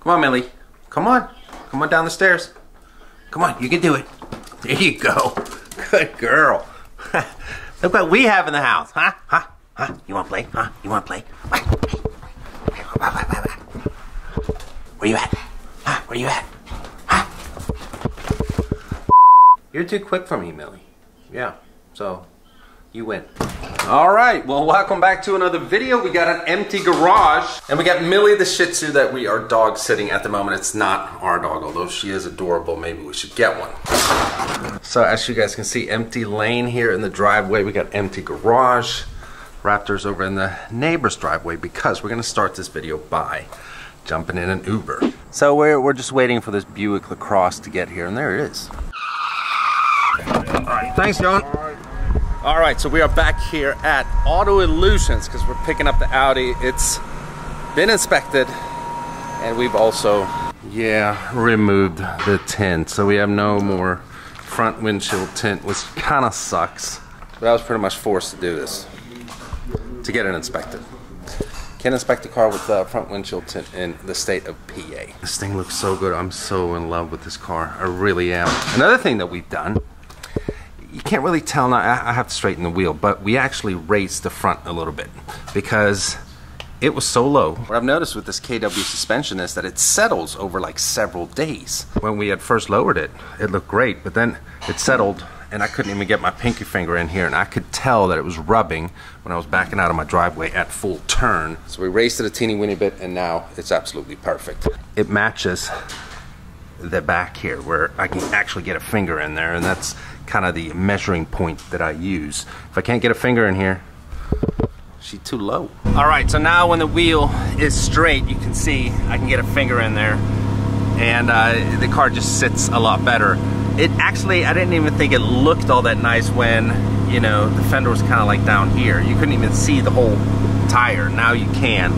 Come on, Millie. Come on. Come on down the stairs. Come on, you can do it. There you go. Good girl. Look what we have in the house, huh? Huh? Huh? You want to play? Huh? You want to play? Where you at? Huh? Where you at? Huh? You're too quick for me, Millie. Yeah, so you win. All right, well, welcome back to another video. We got an empty garage, and we got Millie the Shih Tzu that we are dog sitting at the moment. It's not our dog, although she is adorable. Maybe we should get one. So as you guys can see, empty lane here in the driveway. We got empty garage. Raptor's over in the neighbor's driveway because we're gonna start this video by jumping in an Uber. So we're just waiting for this Buick LaCrosse to get here, and there it is. All right, thanks, John. All right, so we are back here at Auto Illusions because we're picking up the Audi. It's been inspected, and we've also, removed the tint. So we have no more front windshield tint, which kind of sucks. But I was pretty much forced to do this to get it inspected. Can't inspect a car with front windshield tint in the state of PA. This thing looks so good. I'm so in love with this car. I really am. Another thing that we've done, you can't really tell now, I have to straighten the wheel, but we actually raised the front a little bit because it was so low. What I've noticed with this KW suspension is that it settles over like several days. When we had first lowered it, it looked great, but then it settled and I couldn't even get my pinky finger in here, and I could tell that it was rubbing when I was backing out of my driveway at full turn. So we raised it a teeny weeny bit, and now it's absolutely perfect. It matches the back here where I can actually get a finger in there, and that's kind of the measuring point that I use. If I can't get a finger in here, she's too low. All right, so now when the wheel is straight, you can see I can get a finger in there, and the car just sits a lot better. It actually, I didn't even think it looked all that nice when, you know, the fender was kind of like down here. You couldn't even see the whole tire. Now you can,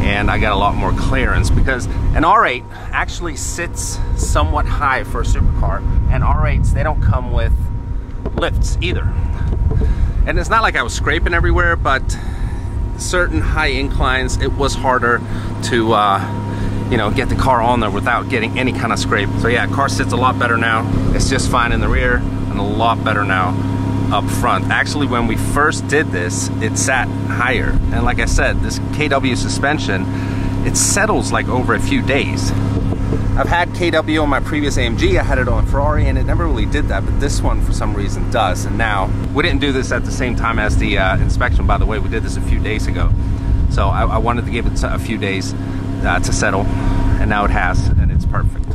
and I got a lot more clearance because an R8 actually sits somewhat high for a supercar, and R8s, they don't come with lifts either. And it's not like I was scraping everywhere, but certain high inclines, it was harder to you know, get the car on there without getting any kind of scrape. So yeah, car sits a lot better now. It's just fine in the rear and a lot better now up front. Actually, when we first did this, it sat higher. And like I said, this KW suspension, it settles like over a few days. I've had KW on my previous AMG, I had it on Ferrari, and it never really did that, but this one for some reason does. And now, we didn't do this at the same time as the inspection, by the way. We did this a few days ago. So I wanted to give it a few days to settle, and now it has, and it's perfect.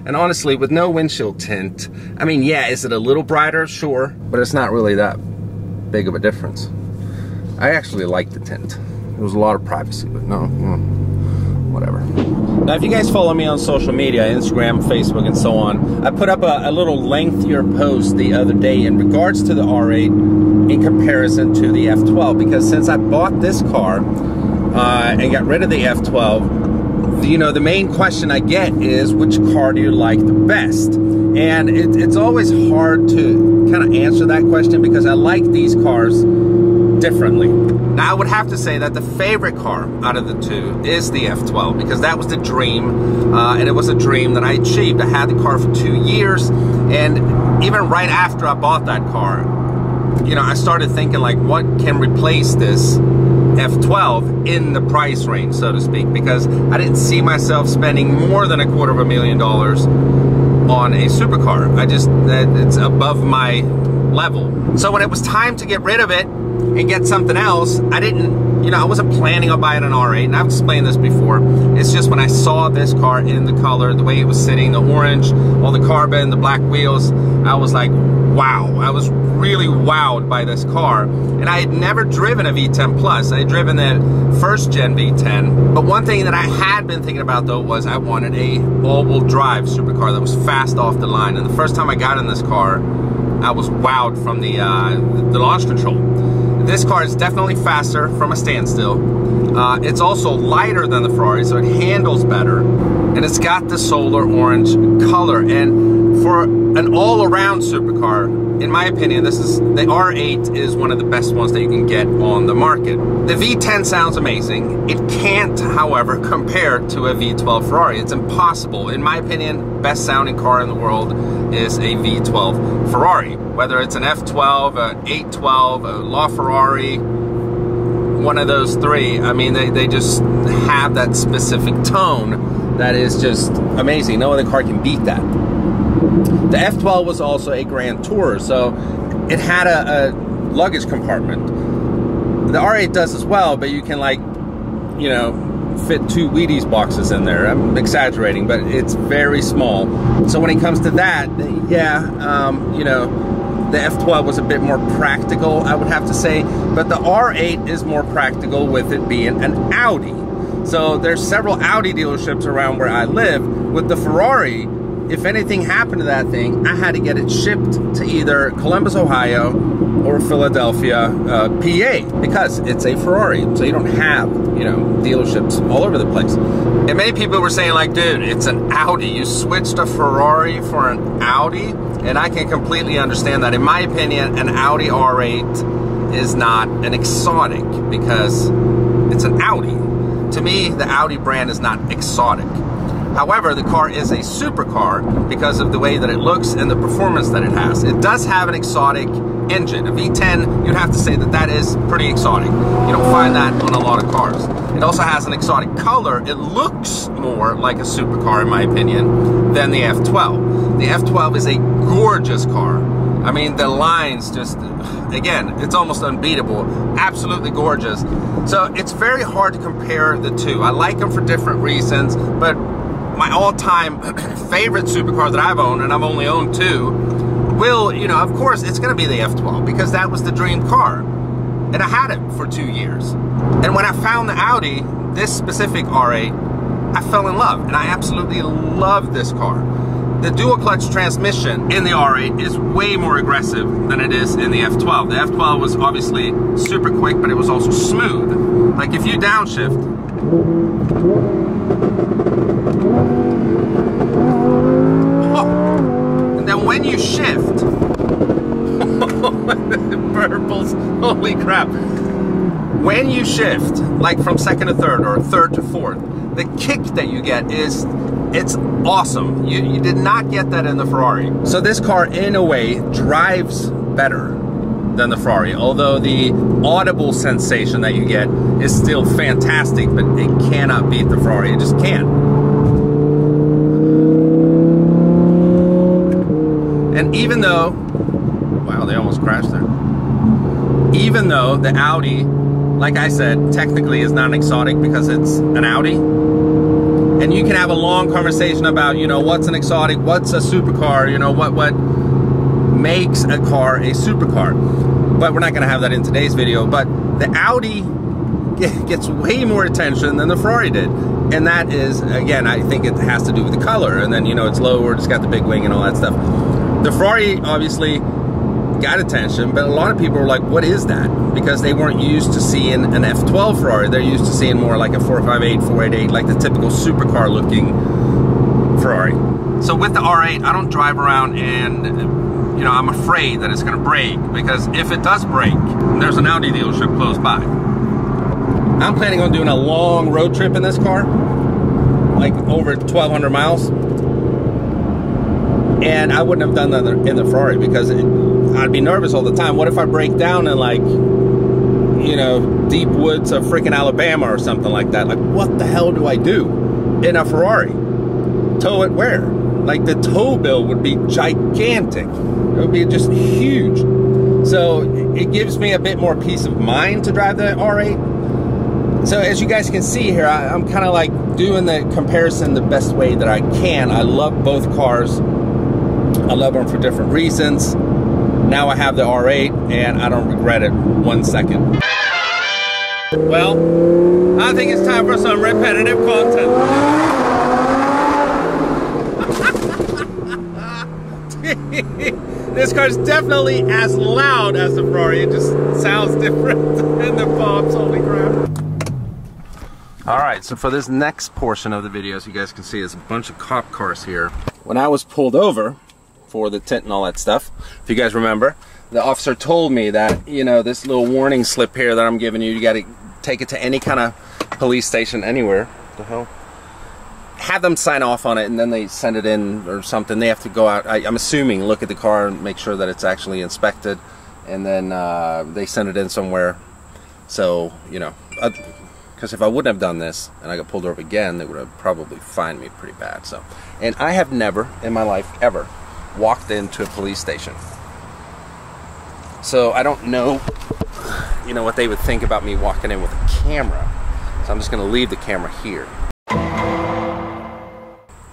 And honestly, with no windshield tint, I mean, yeah, is it a little brighter? Sure, but it's not really that big of a difference. I actually like the tint. There was a lot of privacy, but no, whatever. Now, if you guys follow me on social media, Instagram, Facebook, and so on, I put up a little lengthier post the other day in regards to the R8 in comparison to the F12, because since I bought this car and got rid of the F12, you know, the main question I get is, which car do you like the best? And it's always hard to kind of answer that question because I like these cars differently. Now, I would have to say that the favorite car out of the two is the F12 because that was the dream, and it was a dream that I achieved. I had the car for 2 years, and even right after I bought that car, you know, I started thinking like, what can replace this F12 in the price range, so to speak, because I didn't see myself spending more than $250,000 on a supercar. It's above my level. So when it was time to get rid of it and get something else, I didn't, you know, I wasn't planning on buying an R8, and I've explained this before. It's just when I saw this car in the color, the way it was sitting, the orange, all the carbon, the black wheels, I was like, wow. I was really wowed by this car, and I had never driven a V10 Plus. I had driven the first gen V10, but one thing that I had been thinking about though was I wanted a all-wheel drive supercar that was fast off the line. And the first time I got in this car, I was wowed from the launch control. This car is definitely faster from a standstill. It's also lighter than the Ferrari, so it handles better, and it's got the solar orange color. And for an all-around supercar, in my opinion, the R8 is one of the best ones that you can get on the market. The V10 sounds amazing. It can't, however, compare to a V12 Ferrari. It's impossible. In my opinion, best sounding car in the world is a V12 Ferrari. Whether it's an F12, an 812, a LaFerrari, one of those three, I mean, they just have that specific tone that is just amazing. No other car can beat that. The F12 was also a Grand Tourer, so it had a luggage compartment. The R8 does as well, but you can, like, you know, fit 2 Wheaties boxes in there. I'm exaggerating, but it's very small. So when it comes to that, yeah, you know, the F12 was a bit more practical, I would have to say, but the R8 is more practical with it being an Audi. So there's several Audi dealerships around where I live. With the Ferrari, if anything happened to that thing, I had to get it shipped to either Columbus, Ohio, or Philadelphia, PA, because it's a Ferrari. So you don't have, you know, dealerships all over the place. And many people were saying, like, dude, it's an Audi. You switched a Ferrari for an Audi? And I can completely understand that. In my opinion, an Audi R8 is not an exotic because it's an Audi. To me, the Audi brand is not exotic. However, the car is a supercar because of the way that it looks and the performance that it has. It does have an exotic engine. A V10, you'd have to say that that is pretty exotic. You don't find that on a lot of cars. It also has an exotic color. It looks more like a supercar, in my opinion, than the F12. The F12 is a gorgeous car. I mean, the lines just, again, it's almost unbeatable. Absolutely gorgeous. So it's very hard to compare the two. I like them for different reasons, but my all-time favorite supercar that I've owned, and I've only owned 2, will, you know, of course, it's going to be the F12 because that was the dream car. And I had it for 2 years. And when I found the Audi, this specific R8, I fell in love. And I absolutely love this car. The dual clutch transmission in the R8 is way more aggressive than it is in the F12. The F12 was obviously super quick, but it was also smooth. Like if you downshift, and then when you shift, purples, holy crap. When you shift, like from second to third or third to fourth, the kick that you get is, it's awesome. You did not get that in the Ferrari. So this car, in a way, drives better than the Ferrari, although the audible sensation that you get is still fantastic, but it cannot beat the Ferrari. It just can't. And even though, wow, they almost crashed there. Even though the Audi, like I said, technically is not an exotic because it's an Audi, and you can have a long conversation about, you know, what's an exotic, what's a supercar, you know, what makes a car a supercar. But we're not going to have that in today's video. But the Audi gets way more attention than the Ferrari did. And that is, again, I think it has to do with the color. And then, you know, it's lowered, it's got the big wing and all that stuff. The Ferrari obviously got attention, but a lot of people were like, what is that? Because they weren't used to seeing an F12 Ferrari. They're used to seeing more like a 458, 488, like the typical supercar looking Ferrari. So with the R8, I don't drive around and, you know, I'm afraid that it's gonna break, because if it does break, there's an Audi dealership close by. I'm planning on doing a long road trip in this car, like over 1,200 miles. And I wouldn't have done that in the Ferrari because I'd be nervous all the time. What if I break down in, like, you know, deep woods of freaking Alabama or something like that? Like, what the hell do I do in a Ferrari? Tow it where? Like, the tow bill would be gigantic. It would be just huge. So it gives me a bit more peace of mind to drive the R8. So as you guys can see here, I'm kind of like doing the comparison the best way that I can. I love both cars. I love them for different reasons. Now I have the R8 and I don't regret it 1 second. Well, I think it's time for some repetitive content. This car's definitely as loud as the Ferrari. It just sounds different in the pops, holy crap. Alright, so for this next portion of the video, as you guys can see, there's a bunch of cop cars here. When I was pulled over, for the tint and all that stuff. If you guys remember, the officer told me that, you know, this little warning slip here that I'm giving you, you got to take it to any kind of police station anywhere. What the hell? Have them sign off on it, and then they send it in or something. They have to go out, I'm assuming, look at the car and make sure that it's actually inspected, and then they send it in somewhere. So, you know, because if I wouldn't have done this and I got pulled over again, they would have probably fined me pretty bad. So, and I have never in my life ever walked into a police station. So I don't know, you know, what they would think about me walking in with a camera. So I'm just going to leave the camera here.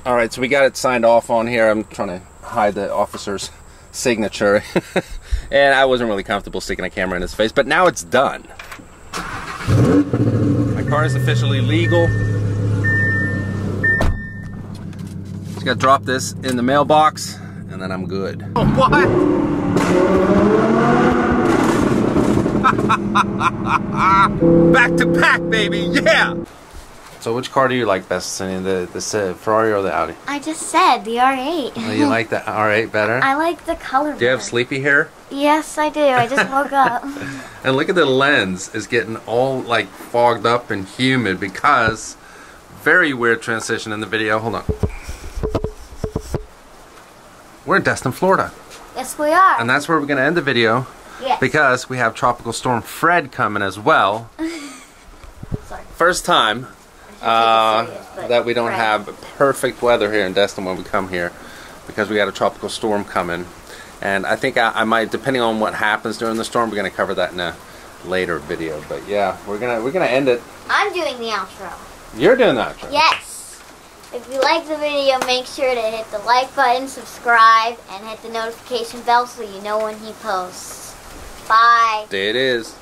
Alright, so we got it signed off on here. I'm trying to hide the officer's signature. And I wasn't really comfortable sticking a camera in his face, but now it's done. My car is officially legal. Just gotta drop this in the mailbox, and then I'm good. Oh, what? Back to back, baby, yeah! So which car do you like best, Cindy? The Ferrari or the Audi? I just said the R8. Oh, you like the R8 better? I like the color better. Do you have sleepy hair? Yes, I do. I just woke up. And look at the lens. It's getting all like fogged up and humid because very weird transition in the video. Hold on. We're in Destin, Florida. Yes, we are. And that's where we're going to end the video. Yes. Because we have Tropical Storm Fred coming as well. Sorry. First time that we don't have perfect weather here in Destin when we come here, because we got a tropical storm coming. And I think I might, depending on what happens during the storm, we're going to cover that in a later video. But yeah, we're gonna end it. I'm doing the outro. You're doing the outro? Yes. If you like the video, make sure to hit the like button, subscribe, and hit the notification bell so you know when he posts. Bye. There it is.